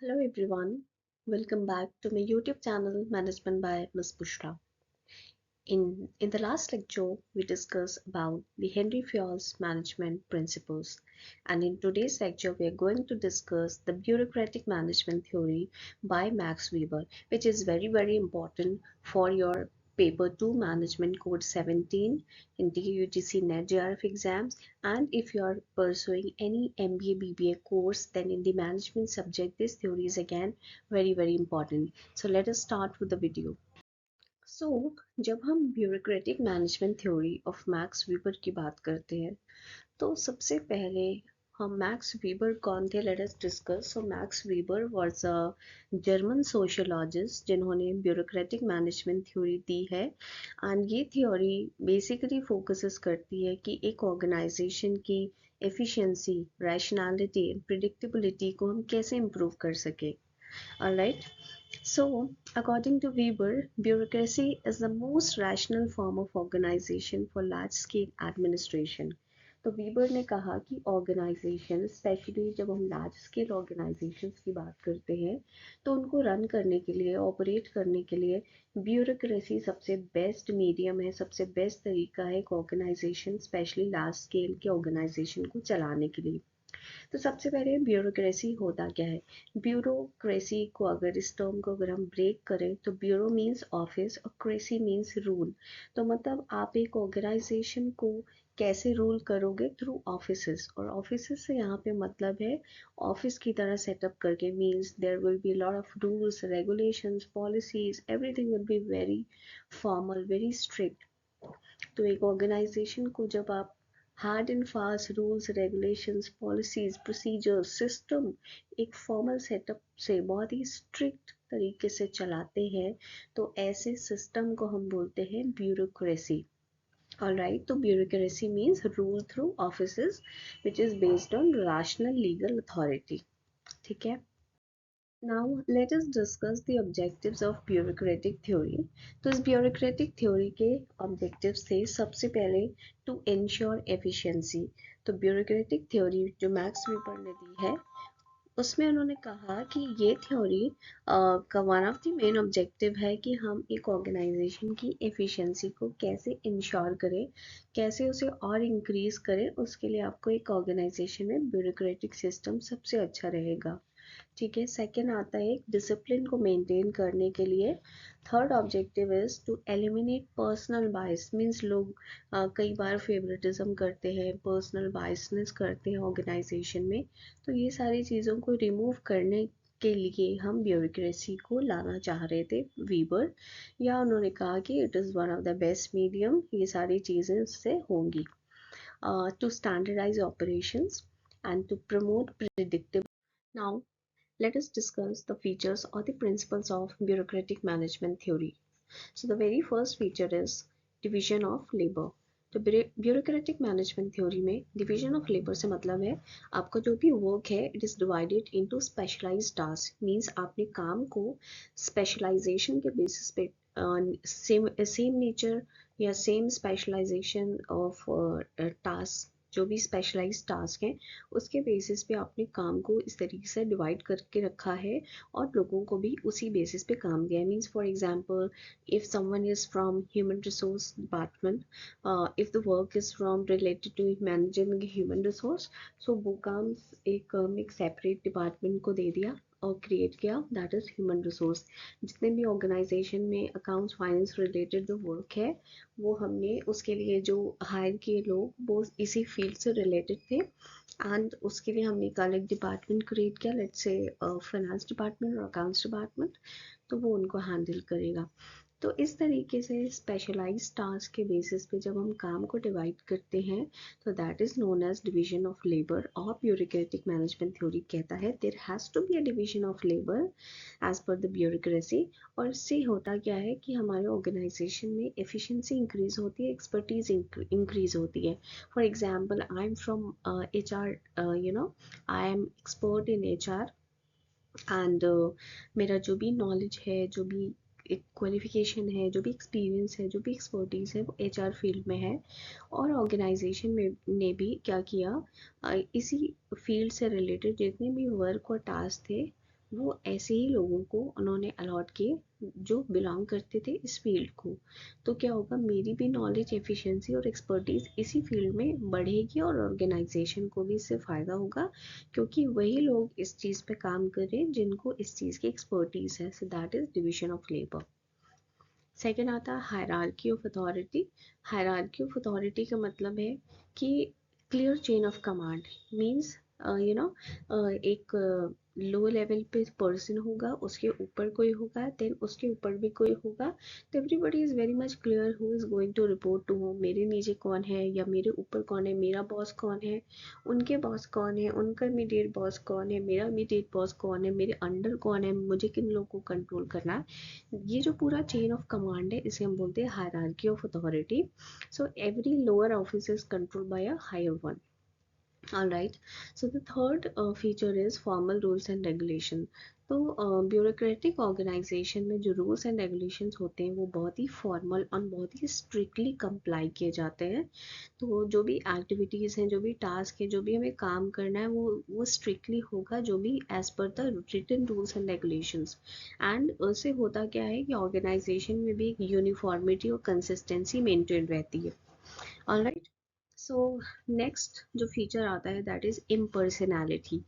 Hello everyone, welcome back to my YouTube channel Management by Ms. Bushra. In the last lecture, we discussed about the Henry Fayol's management principles, and in today's lecture, we are going to discuss the bureaucratic management theory by Max Weber, which is very important for your paper 2 management code 17 in DUGC NET JRF exams. And if you are pursuing any MBA BBA course, then in the management subject this theory is again very important. So let us start with the video. सो जब हम bureaucratic management theory of max वीबर की बात करते हैं तो सबसे पहले हम मैक्स वीबर कौन थे, let us discuss. So max वीबर was a German sociologist जिन्होंने ब्यूरोक्रेटिक मैनेजमेंट थ्योरी दी है. एंड ये थ्योरी बेसिकली फोकसेस करती है कि एक ऑर्गेनाइजेशन की एफिशिएंसी, रैशनैलिटी, प्रिडिक्टेबिलिटी को हम कैसे इम्प्रूव कर सके. Alright, so according to Weber, bureaucracy is the most rational form of organization for large scale administration. तो वीबर ने कहा कि ऑर्गेनाइजेशन, स्पेशली जब हम लार्ज स्केल ऑर्गेनाइजेशंस की बात करते हैं तो उनको रन करने के लिए, ऑपरेट करने के लिए ब्यूरोक्रेसी सबसे बेस्ट मीडियम है, सबसे बेस्ट तरीका है एक ऑर्गेनाइजेशन, स्पेशली लार्ज स्केल के ऑर्गेनाइजेशन को चलाने के लिए. तो सबसे पहले ब्यूरोक्रेसी होता क्या है. ब्यूरोक्रेसी को अगर इस टर्म को अगर हम ब्रेक करें तो ब्यूरो मीन्स ऑफिस और क्रेसी मीन्स रूल. तो मतलब आप एक ऑर्गेनाइजेशन को कैसे रूल करोगे, थ्रू ऑफिसेस. और ऑफिसेस से यहाँ पे मतलब है ऑफिस की तरह सेटअप करके, means there will be lot of rules, regulations, policies, everything will be very formal, very strict. तो एक ऑर्गेनाइजेशन को जब आप hard and fast rules, regulations, policies, procedures, system, एक फॉर्मल सेटअप से बहुत ही स्ट्रिक्ट तरीके से चलाते हैं तो ऐसे सिस्टम को हम बोलते हैं ब्यूरोक्रेसी. ऑलराइट, तो bureaucracy means rule through offices which is based on rational legal authority. ठीक है. Now let us discuss the objectives of bureaucratic theory. तो इस bureaucratic theory के objectives थे सबसे पहले to ensure efficiency. तो bureaucratic theory जो मैक्स वीबर ने दी है उसमें उन्होंने कहा कि ये थ्योरी का one of the main objective है कि हम एक ऑर्गेनाइजेशन की एफिशिएंसी को कैसे इंश्योर करें, कैसे उसे और इंक्रीज करें. उसके लिए आपको एक ऑर्गेनाइजेशन में ब्यूरोक्रेटिक सिस्टम सबसे अच्छा रहेगा. ठीक है. सेकेंड आता है डिसिप्लिन को मेंटेन करने के लिए. Third objective is to eliminate personal bias, means लोग कई बार फेवरेटिज्म करते हैं, पर्सनल बायसनेस करते हैं ऑर्गेनाइजेशन में. तो ये सारी चीज़ों को रिमूव करने के लिए हम ब्यूरोक्रेसी को लाना चाह रहे थे वीबर, या उन्होंने कहा कि it is one of the best medium, ये सारी चीज़ें इससे होंगी. To standardise operations and to promote predictable. Now let us discuss the features or the principles of bureaucratic management theory. So the very first feature is division of labor. तो bureaucratic management theory में division of labour से मतलब है आपका जो भी work है it is divided into specialised task. Means आपने काम को स्पेशलाइजेशन के बेसिस पे सेम नेचर या सेम स्पेशलाइजेशन ऑफ टास्क, जो भी स्पेशलाइज्ड टास्क हैं उसके बेसिस पे आपने काम को इस तरीके से डिवाइड करके रखा है और लोगों को भी उसी बेसिस पे काम दिया है. Means for example if someone is from human resource department, if the work is from related to managing human resource, so वो काम एक सेपरेट डिपार्टमेंट को दे दिया और क्रिएट किया, दैट इज ह्यूमन रिसोर्स. जितने भी ऑर्गेनाइजेशन में अकाउंट्स फाइनेंस रिलेटेड जो वर्क है वो हमने उसके लिए जो हायर किए लोग वो इसी फील्ड से रिलेटेड थे, एंड उसके लिए हमने एक अलग डिपार्टमेंट क्रिएट किया, लेट्स से फाइनेंस डिपार्टमेंट और अकाउंट्स डिपार्टमेंट. तो वो उनको हैंडल करेगा. तो इस तरीके से स्पेशलाइज्ड टास्क के बेसिस पे जब हम काम को डिवाइड करते हैं तो that is known as division of labour. और ब्यूरोक्रेटिक मैनेजमेंट थ्योरी कहता है there has to be a division of labour as per the bureaucracy. और इससे होता क्या है कि हमारे ऑर्गेनाइजेशन में एफिशिएंसी इंक्रीज होती है, एक्सपर्टीज इंक्रीज होती है. For example I am from HR, I am expert in HR, and मेरा जो भी नॉलेज है, जो भी एक क्वालिफिकेशन है, जो भी एक्सपीरियंस है, जो भी एक्सपर्टीज़ है वो HR फील्ड में है. और ऑर्गेनाइजेशन में ने भी क्या किया, इसी फील्ड से रिलेटेड जितने भी वर्क और टास्क थे वो ऐसे ही लोगों को उन्होंने अलॉट किए जो बिलोंग करते थे इस फील्ड को। तो क्या होगा, मेरी भी नॉलेज, एफिशिएंसी और एक्सपर्टीज इसी फील्ड में बढ़ेगी और ऑर्गेनाइजेशन को भी इससे फ़ायदा होगा, क्योंकि वही लोग इस चीज़ पे काम कर रहे हैं जिनको इस चीज़ की एक्सपर्टीज है। So that is division of labour. Second आता है hierarchy of authority. Hierarchy of authority का मतलब है कि clear chain of command. Means you know एक लो लेवल पे पर्सन होगा, उसके ऊपर कोई होगा, देन उसके ऊपर भी कोई होगा। तो everybody is very much clear who is going to report to whom, मेरे नीचे कौन है या मेरे ऊपर कौन है, मेरा बॉस कौन है, उनके बॉस कौन है, उनका इमीडिएट बॉस कौन है, मेरा इमीडिएट बॉस कौन है, मेरे अंडर कौन है, मुझे किन लोगों को कंट्रोल करना है। ये जो पूरा चेन ऑफ कमांड है इसे हम बोलते हैं hierarchy of authority. So every lower office is controlled by a higher one. All right. So the third feature is formal rules and regulation. तो ब्यूरोक्रेटिक ऑर्गेनाइजेशन में जो रूल्स एंड रेगुलेशंस होते हैं वो बहुत ही फॉर्मल और बहुत ही स्ट्रिक्टली कंप्लाई किए जाते हैं। तो जो भी एक्टिविटीज़ हैं, जो भी टास्क है, जो भी हमें काम करना है, वो स्ट्रिक्टली होगा, जो भी as per the written rules and regulations. And उससे होता क्या है कि ऑर्गेनाइजेशन में भी एक यूनिफॉर्मिटी और कंसिस्टेंसी मेंटेन रहती है। ऑलराइट। सो नेक्स्ट जो फीचर आता है दैट इज इम्पर्सनैलिटी।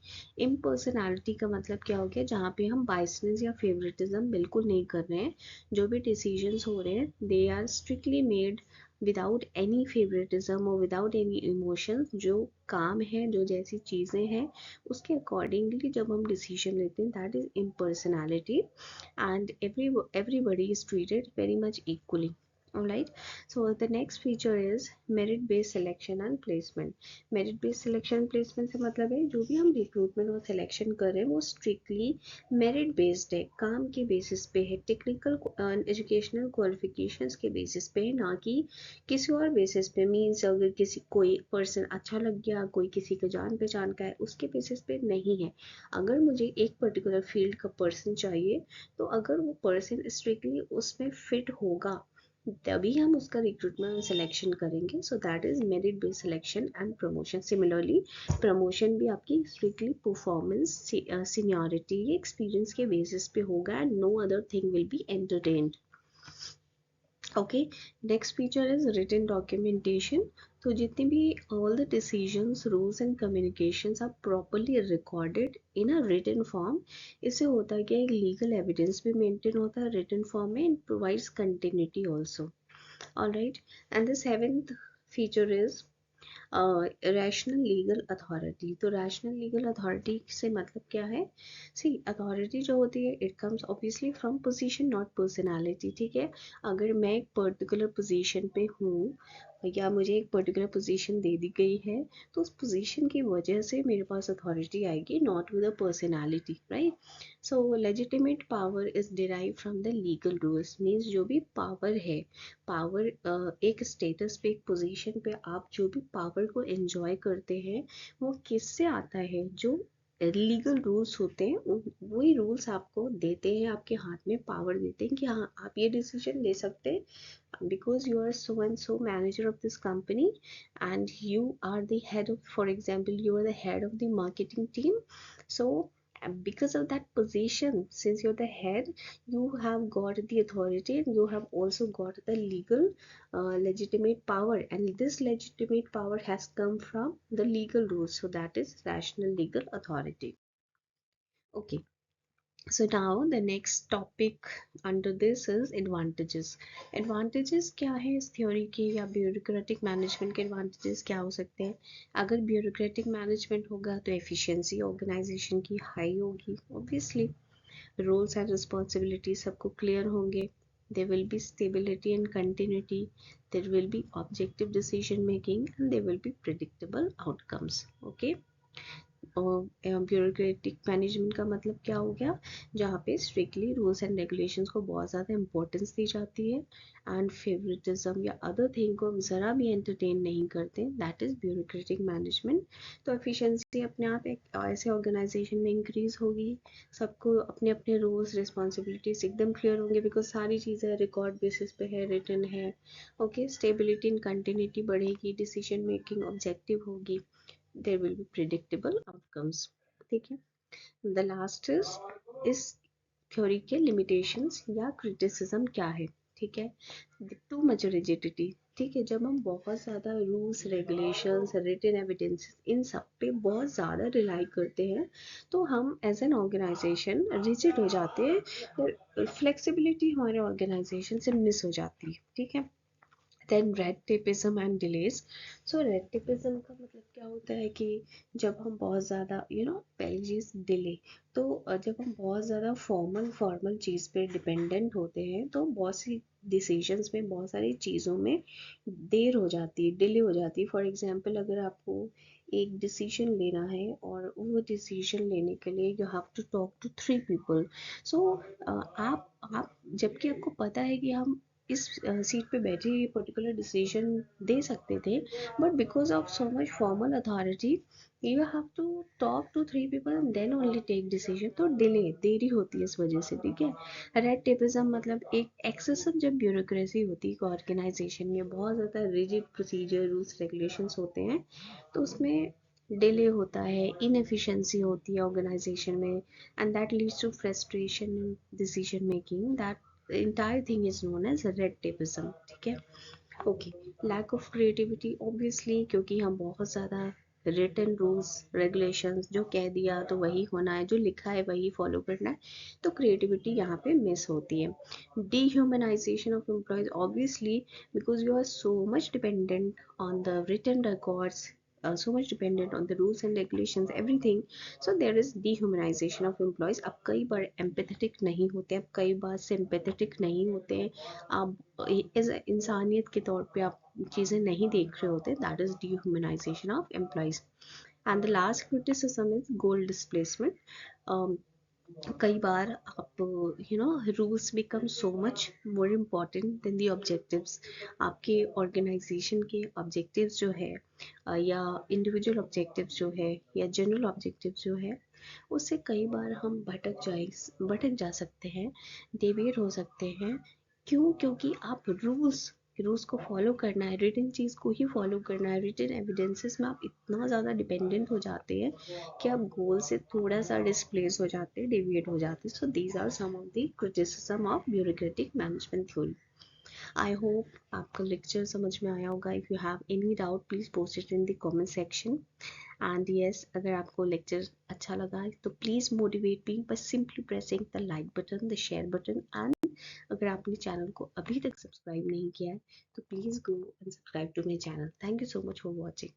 इम्पर्सनैलिटी का मतलब क्या हो गया, जहाँ पे हम बाइसनेस या फेवरेटिज्म बिल्कुल नहीं कर रहे हैं। जो भी डिसीजंस हो रहे हैं they are strictly made without any favouritism और विदाउट एनी इमोशंस। जो काम है, जो जैसी चीज़ें हैं उसके अकॉर्डिंगली जब हम डिसीजन लेते हैं, that is impersonality. And everybody is treated very much equally. All right. So the next feature is merit based selection and placement. Merit based selection and placement से मतलब है जो भी हम रिक्रूटमेंट और सिलेक्शन कर रहे हैं वो स्ट्रिक्टली मेरिट बेस्ड है, काम के बेसिस पे है, टेक्निकल एजुकेशनल क्वालिफिकेशंस के बेसिस पे है, ना कि किसी और बेसिस पे। मीन्स अगर किसी कोई पर्सन अच्छा लग गया, कोई किसी का जान पहचान का है, उसके बेसिस पे नहीं है। अगर मुझे एक पर्टिकुलर फील्ड का पर्सन चाहिए, तो अगर वो पर्सन स्ट्रिक्टली उसमें फिट होगा तभी हम उसका रिक्रूटमेंट और सिलेक्शन करेंगे। So that is merit based selection and promotion. Similarly promotion भी आपकी स्ट्रिक्टली परफॉर्मेंस, सीनियरिटी, एक्सपीरियंस के बेसिस पे होगा and no other thing will be entertained. Okay. Next feature is written documentation. तो जितने भी all the decisions, rules and communications are properly recorded in a written form. इससे होता है कि एक लीगल एविडेंस भी मेंटेन होता है रिटन फॉर्म में and provides continuity also. All right. And the seventh feature is rational legal authority. तो रैशनल लीगल अथॉरिटी से मतलब क्या है, सी अथॉरिटी जो होती है it comes obviously from position not personality. ठीक है, अगर मैं एक पर्टिकुलर पोजीशन पे हूँ या मुझे एक पर्टिकुलर पोजीशन दे दी गई है, तो उस पोजीशन की वजह से मेरे पास अथॉरिटी आएगी, not with a personality, right. So legitimate power is derive from the legal rules. Means जो भी पावर है, पावर एक स्टेटस पे, एक पोजीशन पे आप जो भी पावर को एंजॉय करते हैं वो किससे आता है, जो लीगल रूल्स होते हैं वही रूल्स आपको देते हैं, आपके हाथ में पावर देते हैं कि हाँ आप ये डिसीजन ले सकते हैं, because you are so and so manager of this company and you are the head of, for example, you are the head of the marketing team. So because of that position, since you're the head, you have got the authority and you have also got the legal legitimate power, and this legitimate power has come from the legal rules. So that is rational legal authority. Okay. So now the next topic under this is advantages. Advantages क्या है इस theory के, या bureaucratic management के advantages क्या हो सकते हैं। अगर ब्यूरोक्रेटिक मैनेजमेंट होगा तो एफिशिएंसी ऑर्गेनाइजेशन की हाई होगी, ऑब्वियसली रोल्स एंड रिस्पॉन्सिबिलिटी सबको क्लियर होंगे, there will be stability and continuity, there will be objective decision making, and there will be predictable outcomes. Okay. Bureaucratic management का मतलब क्या हो गया, जहाँ पे स्ट्रिक्टली रूल्स एंड रेगुलेशंस को बहुत ज़्यादा इंपॉर्टेंस दी जाती है एंड फेवरेटिज्म या अदर थिंग को ज़रा भी एंटरटेन नहीं करते, दैट इज़ ब्यूरोक्रेटिक मैनेजमेंट। तो एफिशिएंसी अपने आप एक ऐसे ऑर्गेनाइजेशन में इंक्रीज होगी, सबको अपने अपने रूल्स रिस्पॉन्सिबिलिटीज एकदम क्लियर होंगे, बिकॉज सारी चीज़ें रिकॉर्ड बेसिस पे है, रिटन है। ओके। स्टेबिलिटी एंड कंटिन्यूटी बढ़ेगी, डिसीजन मेकिंग ऑब्जेक्टिव होगी, there will be predictable outcomes. ठीक है। The last is इस थ्योरी के लिमिटेशंस या क्रिटिसिज्म क्या है, ठीक है। टू मच रिजिडिटी, ठीक है, जब हम बहुत ज़्यादा रूल्स रेगुलेशंस रिटन एविडेंसेस इन सब पे बहुत ज़्यादा रिलाई करते हैं तो हम एज एन ऑर्गेनाइजेशन रिजिड हो जाते हैं, फ्लेक्सिबिलिटी हमारे ऑर्गेनाइजेशन से मिस हो जाती है, ठीक है। Then red tapeism and delays. So red tapeism का मतलब क्या होता है कि जब हम बहुत ज़्यादा पहली चीज़ डिले, तो जब हम बहुत ज़्यादा फॉर्मल चीज़ पे डिपेंडेंट होते हैं तो बहुत सी डिसीजंस में, बहुत सारी चीज़ों में देर हो जाती है, डिले हो जाती है। फॉर एग्जांपल अगर आपको एक डिसीजन लेना है और वो डिसीजन लेने के लिए you have to talk to 3 people. So आप जबकि आपको पता है कि हम इस सीट पे बैठे ये पर्टिकुलर डिसीजन दे सकते थे, but because of so much formal authority you have to talk to 3 people and then only take decision, तो डिले देरी होती है इस वजह से, ठीक है। रेड टेपिज्म मतलब एक एक्सेसिव जब ब्यूरोक्रेसी होती है ऑर्गेनाइजेशन में, बहुत ज़्यादा रिजिड प्रोसीजर रूल्स रेगुलेशंस होते हैं तो उसमें डिले होता है, इनएफिशिएंसी होती है ऑर्गेनाइजेशन में, and that leads to frustration in decision making. That entire thing is known as red tapeism, ठीक है। Okay, lack of creativity obviously, क्योंकि हम बहुत ज़्यादा रिटन रूल्स रेगुलेशंस, जो कह दिया तो वही होना है, जो लिखा है वही फॉलो करना है, तो क्रिएटिविटी यहाँ पे मिस होती है। Dehumanisation of employees obviously, because you are so much dependent on the written records, so much dependent on the rules and regulations, everything. So there is dehumanization of employees. अब कई बार empathetic नहीं होते, अब कई बार sympathetic नहीं होते हैं, आप एज इंसानियत के तौर पे आप चीज़ें नहीं देख रहे होते, that is dehumanization of employees. And the last criticism is goal displacement. कई बार आप rules become so much more important than the objectives. आपके ऑर्गेनाइजेशन के ऑब्जेक्टिव्स जो है या इंडिविजुअल ऑब्जेक्टिव्स जो है या जनरल ऑब्जेक्टिव्स जो है, उससे कई बार हम भटक जा सकते हैं, डेविएट हो सकते हैं। क्यों? क्योंकि आप रूल्स रूल्स को फॉलो करना है, रिटन चीज़ को ही फॉलो करना है, रिटन एविडेंसेस में आप इतना ज़्यादा डिपेंडेंट हो जाते हैं कि आप गोल से थोड़ा सा डिस्प्लेस हो जाते हैं, डेविएट हो जाते हैं। So these are some of the criticism of bureaucratic management theory. I hope आपका लेक्चर समझ में आया होगा। If you have any doubt please post it in the comment section. And yes, अगर आपको लेक्चर अच्छा लगा है तो please motivate me by simply pressing the like button, the share button, and अगर आपने चैनल को अभी तक सब्सक्राइब नहीं किया है तो please go and subscribe to my channel. Thank you so much for watching.